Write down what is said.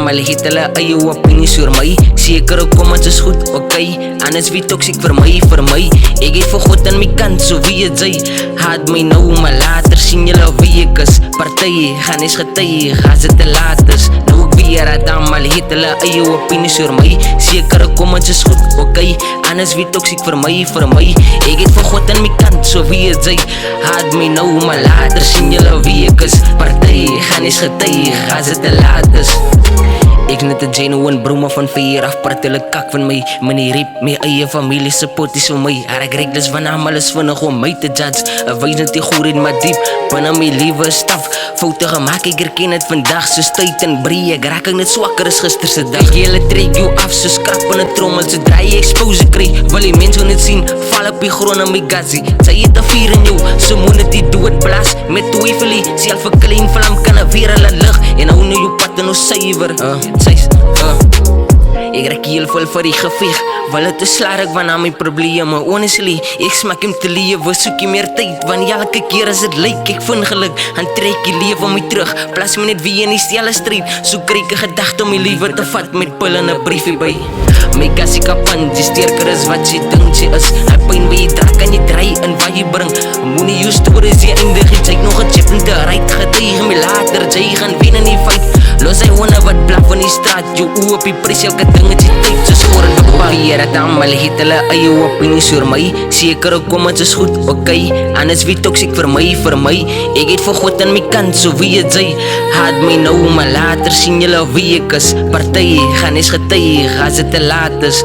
almal het hulle eie opinies oor my. Sekere comments is goed, okay. Anders wie toxiek vir my. Ek het vir God aan my kant, so wie het sy. Haat my nou, maar later sien julle wie ek is. Partye, gaan eens getuig, as het te laat is. Nou ek weer dat almal het hulle eie opinies oor my. Sekere comments is goed, okay. Anders wie toxiek vir my. Ek het vir God aan my kant, so wie het sy. Haat my nou, maar later sien julle wie ek is. Partye, gaan eens getuig, as het te laat is. Ek net 'n genuine broer van 4 af, praat hulle kak van my. Meneer Riep, my eie familie support is vir my. Haar ek regles van almal is vinnig om my te judge. Ek wys net die goed in my diep, binne my liewe staf. Foute gemaak, ek herken het vandag, soos tyd en brie. Ek raak net swakker as gister se dag. Ek hele trek jou af, soos krap in 'n trommel. Sodra jy expose kry, wil die mense net sien. Val op die grond in my gatsie. Sy het 'n vuur in jou, so moet net die dood blaas. Met twyfelie, self 'n klein vlam kan 'n weer laat lig. En hou nou jou pad en nou suiwer. Ek raak heel vol vir die geveg. Wil het te slarig van aan my probleme. Honestly, ek smak hem te lewe. Soek jy meer tyd, want elke keer as het lyk ek vind geluk, dan trek jy lewe my terug. Plas my net wie in die stelle strijd. So kry ek 'n gedagte om my liewer te vat met pil en 'n briefie by. My kassie kapan, die sterker is wat jy dink jy is. Hy pyn wie jy dra, kan jy draai in wat jy bring. Moenie jou stories jy eindig, jy nog 'n chip in te ryk. Getuig my later, jy gaan wen in die fight. Los hy honde wat blaf in die straat, jou oe op die prijs, elke ding het jy tyd, soos voor en bepaal. Hier het almal het hulle eie opinies oor my. Sekere comments is goed, okay. Anders wie toxiek vir my. Ek het vir God aan my kant, so wie het sy. Haat my nou, maar later sien julle wie ek is. Partye, gaan eens getuig, as het te laat is.